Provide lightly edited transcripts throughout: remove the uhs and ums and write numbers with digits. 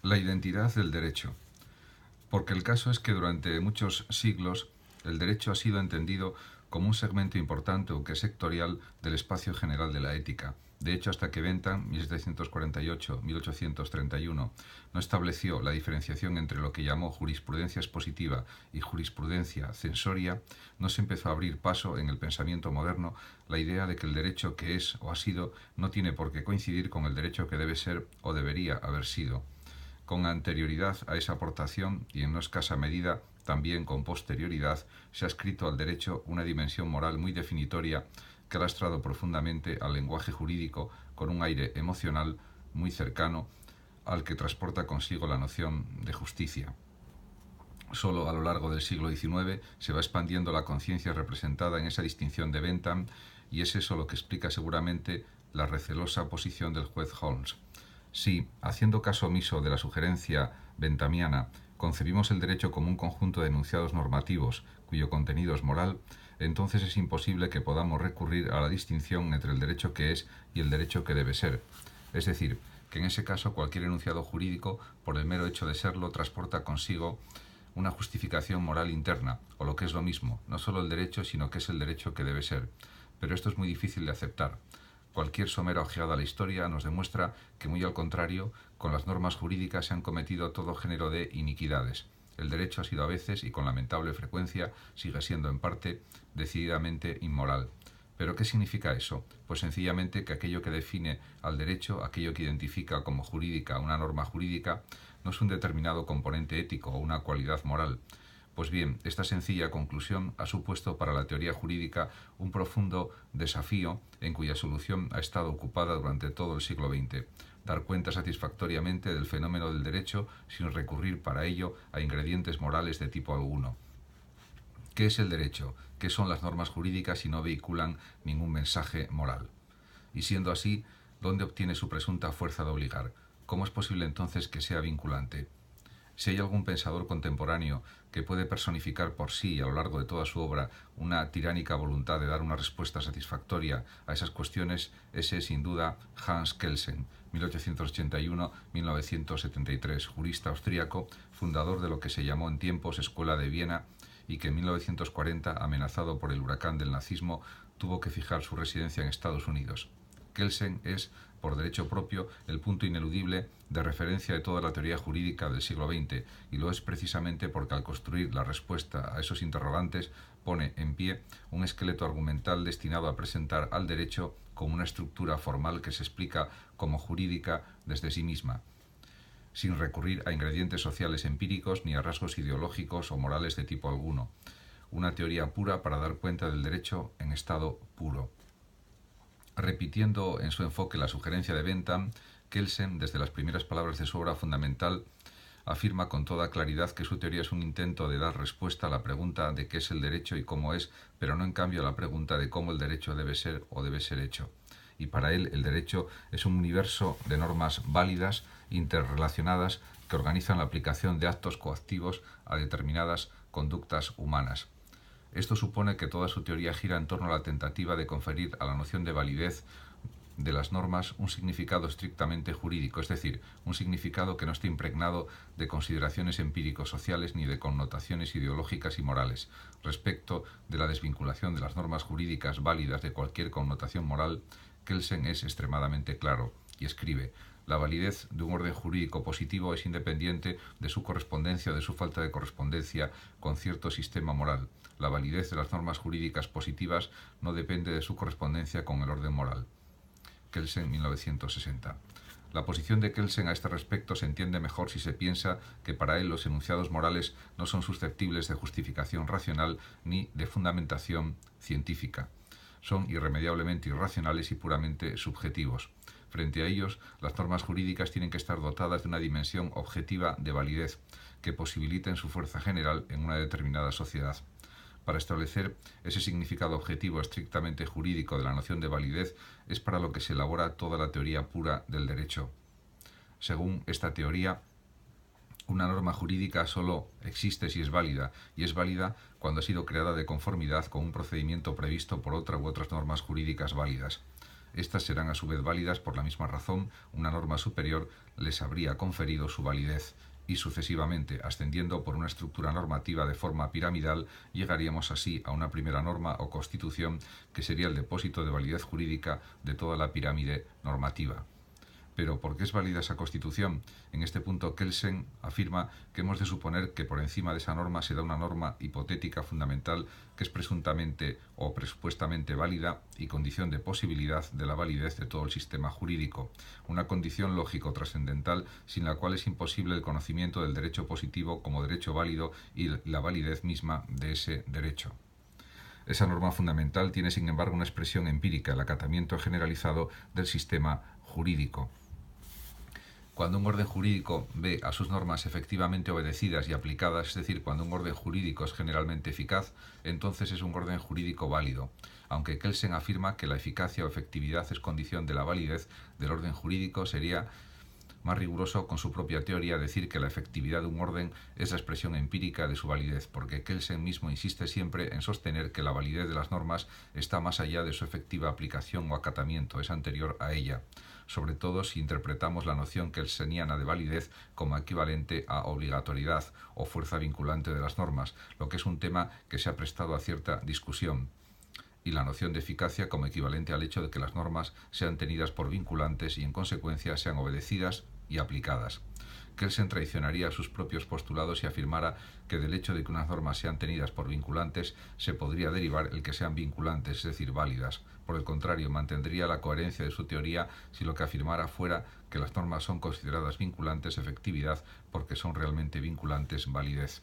La identidad del derecho. Porque el caso es que durante muchos siglos el derecho ha sido entendido como un segmento importante, aunque sectorial, del espacio general de la ética. De hecho, hasta que Bentham, 1748-1831, no estableció la diferenciación entre lo que llamó jurisprudencia expositiva y jurisprudencia censoria, no se empezó a abrir paso en el pensamiento moderno la idea de que el derecho que es o ha sido no tiene por qué coincidir con el derecho que debe ser o debería haber sido. Con anterioridad a esa aportación, y en no escasa medida también con posterioridad, se ha escrito al derecho una dimensión moral muy definitoria que ha lastrado profundamente al lenguaje jurídico con un aire emocional muy cercano al que transporta consigo la noción de justicia. Solo a lo largo del siglo XIX se va expandiendo la conciencia representada en esa distinción de Bentham, y es eso lo que explica seguramente la recelosa posición del juez Holmes. Si, haciendo caso omiso de la sugerencia benthamiana, concebimos el derecho como un conjunto de enunciados normativos cuyo contenido es moral, entonces es imposible que podamos recurrir a la distinción entre el derecho que es y el derecho que debe ser. Es decir, que en ese caso cualquier enunciado jurídico, por el mero hecho de serlo, transporta consigo una justificación moral interna, o lo que es lo mismo, no solo el derecho, sino que es el derecho que debe ser. Pero esto es muy difícil de aceptar. Cualquier somera ojeada a la historia nos demuestra que, muy al contrario, con las normas jurídicas se han cometido todo género de iniquidades. El derecho ha sido a veces, y con lamentable frecuencia, sigue siendo en parte, decididamente inmoral. ¿Pero qué significa eso? Pues sencillamente que aquello que define al derecho, aquello que identifica como jurídica una norma jurídica, no es un determinado componente ético o una cualidad moral. Pues bien, esta sencilla conclusión ha supuesto para la teoría jurídica un profundo desafío en cuya solución ha estado ocupada durante todo el siglo XX. Dar cuenta satisfactoriamente del fenómeno del derecho sin recurrir para ello a ingredientes morales de tipo alguno. ¿Qué es el derecho? ¿Qué son las normas jurídicas si no vehiculan ningún mensaje moral? Y siendo así, ¿dónde obtiene su presunta fuerza de obligar? ¿Cómo es posible entonces que sea vinculante? Si hay algún pensador contemporáneo que puede personificar por sí, a lo largo de toda su obra, una tiránica voluntad de dar una respuesta satisfactoria a esas cuestiones, ese es sin duda Hans Kelsen, 1881-1973, jurista austríaco, fundador de lo que se llamó en tiempos Escuela de Viena, y que en 1940, amenazado por el huracán del nazismo, tuvo que fijar su residencia en Estados Unidos. Kelsen es, por derecho propio, el punto ineludible de referencia de toda la teoría jurídica del siglo XX, y lo es precisamente porque al construir la respuesta a esos interrogantes pone en pie un esqueleto argumental destinado a presentar al derecho como una estructura formal que se explica como jurídica desde sí misma, sin recurrir a ingredientes sociales empíricos ni a rasgos ideológicos o morales de tipo alguno. Una teoría pura para dar cuenta del derecho en estado puro. Repitiendo en su enfoque la sugerencia de Bentham, Kelsen, desde las primeras palabras de su obra fundamental, afirma con toda claridad que su teoría es un intento de dar respuesta a la pregunta de qué es el derecho y cómo es, pero no en cambio a la pregunta de cómo el derecho debe ser o debe ser hecho. Y para él el derecho es un universo de normas válidas, interrelacionadas, que organizan la aplicación de actos coactivos a determinadas conductas humanas. Esto supone que toda su teoría gira en torno a la tentativa de conferir a la noción de validez de las normas un significado estrictamente jurídico, es decir, un significado que no esté impregnado de consideraciones empírico-sociales ni de connotaciones ideológicas y morales. Respecto de la desvinculación de las normas jurídicas válidas de cualquier connotación moral, Kelsen es extremadamente claro y escribe: la validez de un orden jurídico positivo es independiente de su correspondencia o de su falta de correspondencia con cierto sistema moral. La validez de las normas jurídicas positivas no depende de su correspondencia con el orden moral. Kelsen, 1960. La posición de Kelsen a este respecto se entiende mejor si se piensa que para él los enunciados morales no son susceptibles de justificación racional ni de fundamentación científica. Son irremediablemente irracionales y puramente subjetivos. Frente a ellos, las normas jurídicas tienen que estar dotadas de una dimensión objetiva de validez que posibiliten su fuerza general en una determinada sociedad. Para establecer ese significado objetivo estrictamente jurídico de la noción de validez es para lo que se elabora toda la teoría pura del derecho. Según esta teoría, una norma jurídica solo existe si es válida, y es válida cuando ha sido creada de conformidad con un procedimiento previsto por otra u otras normas jurídicas válidas. Estas serán a su vez válidas por la misma razón, una norma superior les habría conferido su validez, y sucesivamente, ascendiendo por una estructura normativa de forma piramidal, llegaríamos así a una primera norma o constitución que sería el depósito de validez jurídica de toda la pirámide normativa. Pero ¿por qué es válida esa Constitución? En este punto Kelsen afirma que hemos de suponer que por encima de esa norma se da una norma hipotética fundamental que es presuntamente o presupuestamente válida y condición de posibilidad de la validez de todo el sistema jurídico, una condición lógico-trascendental sin la cual es imposible el conocimiento del derecho positivo como derecho válido y la validez misma de ese derecho. Esa norma fundamental tiene, sin embargo, una expresión empírica, el acatamiento generalizado del sistema jurídico. Cuando un orden jurídico ve a sus normas efectivamente obedecidas y aplicadas, es decir, cuando un orden jurídico es generalmente eficaz, entonces es un orden jurídico válido, aunque Kelsen afirma que la eficacia o efectividad es condición de la validez del orden jurídico, sería más riguroso con su propia teoría decir que la efectividad de un orden es la expresión empírica de su validez, porque Kelsen mismo insiste siempre en sostener que la validez de las normas está más allá de su efectiva aplicación o acatamiento, es anterior a ella, sobre todo si interpretamos la noción kelseniana de validez como equivalente a obligatoriedad o fuerza vinculante de las normas, lo que es un tema que se ha prestado a cierta discusión, y la noción de eficacia como equivalente al hecho de que las normas sean tenidas por vinculantes y en consecuencia sean obedecidas y aplicadas. Kelsen traicionaría sus propios postulados y afirmara que del hecho de que unas normas sean tenidas por vinculantes se podría derivar el que sean vinculantes, es decir, válidas. Por el contrario, mantendría la coherencia de su teoría si lo que afirmara fuera que las normas son consideradas vinculantes efectividad porque son realmente vinculantes validez.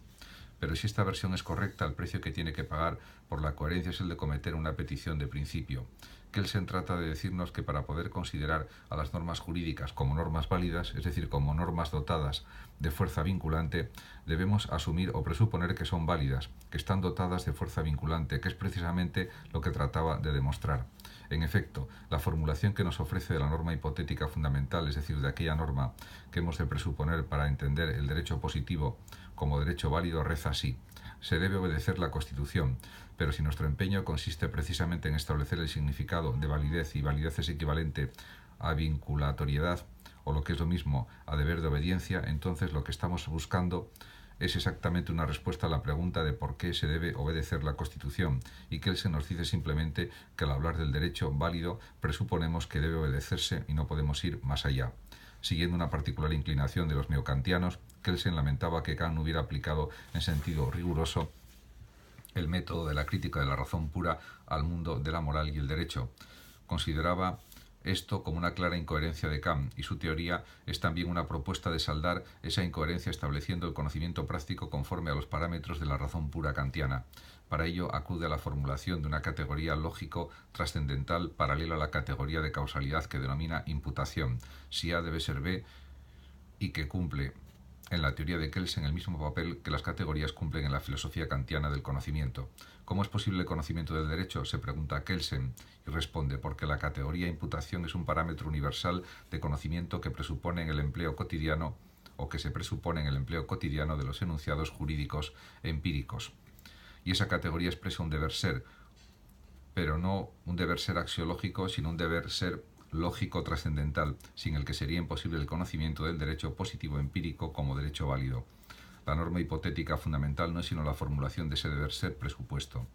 Pero si esta versión es correcta, el precio que tiene que pagar por la coherencia es el de cometer una petición de principio. Kelsen trata de decirnos que para poder considerar a las normas jurídicas como normas válidas, es decir, como normas dotadas de fuerza vinculante, debemos asumir o presuponer que son válidas, que están dotadas de fuerza vinculante, que es precisamente lo que trataba de demostrar. En efecto, la formulación que nos ofrece de la norma hipotética fundamental, es decir, de aquella norma que hemos de presuponer para entender el derecho positivo como derecho válido, reza así: se debe obedecer la Constitución, pero si nuestro empeño consiste precisamente en establecer el significado de validez, y validez es equivalente a vinculatoriedad, o lo que es lo mismo, a deber de obediencia, entonces lo que estamos buscando es exactamente una respuesta a la pregunta de por qué se debe obedecer la Constitución, y Kelsen nos dice simplemente que al hablar del derecho válido presuponemos que debe obedecerse y no podemos ir más allá. Siguiendo una particular inclinación de los neokantianos, Kelsen lamentaba que Kant no hubiera aplicado en sentido riguroso el método de la crítica de la razón pura al mundo de la moral y el derecho. Consideraba esto como una clara incoherencia de Kant, y su teoría es también una propuesta de saldar esa incoherencia estableciendo el conocimiento práctico conforme a los parámetros de la razón pura kantiana. Para ello acude a la formulación de una categoría lógico-trascendental paralela a la categoría de causalidad que denomina imputación, si A debe ser B, y que cumple en la teoría de Kelsen el mismo papel que las categorías cumplen en la filosofía kantiana del conocimiento. ¿Cómo es posible el conocimiento del derecho?, se pregunta Kelsen, y responde: porque la categoría imputación es un parámetro universal de conocimiento que presupone en el empleo cotidiano o que se presupone en el empleo cotidiano de los enunciados jurídicos empíricos. Y esa categoría expresa un deber ser, pero no un deber ser axiológico, sino un deber ser lógico trascendental, sin el que sería imposible el conocimiento del derecho positivo empírico como derecho válido. La norma hipotética fundamental no es sino la formulación de ese deber ser presupuesto.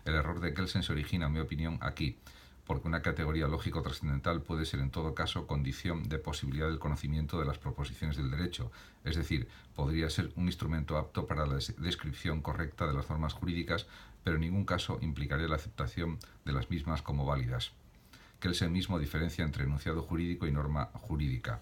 El error de Kelsen se origina, en mi opinión, aquí, porque una categoría lógico trascendental puede ser en todo caso condición de posibilidad del conocimiento de las proposiciones del derecho, es decir, podría ser un instrumento apto para la descripción correcta de las normas jurídicas, pero en ningún caso implicaría la aceptación de las mismas como válidas. Kelsen mismo diferencia entre enunciado jurídico y norma jurídica.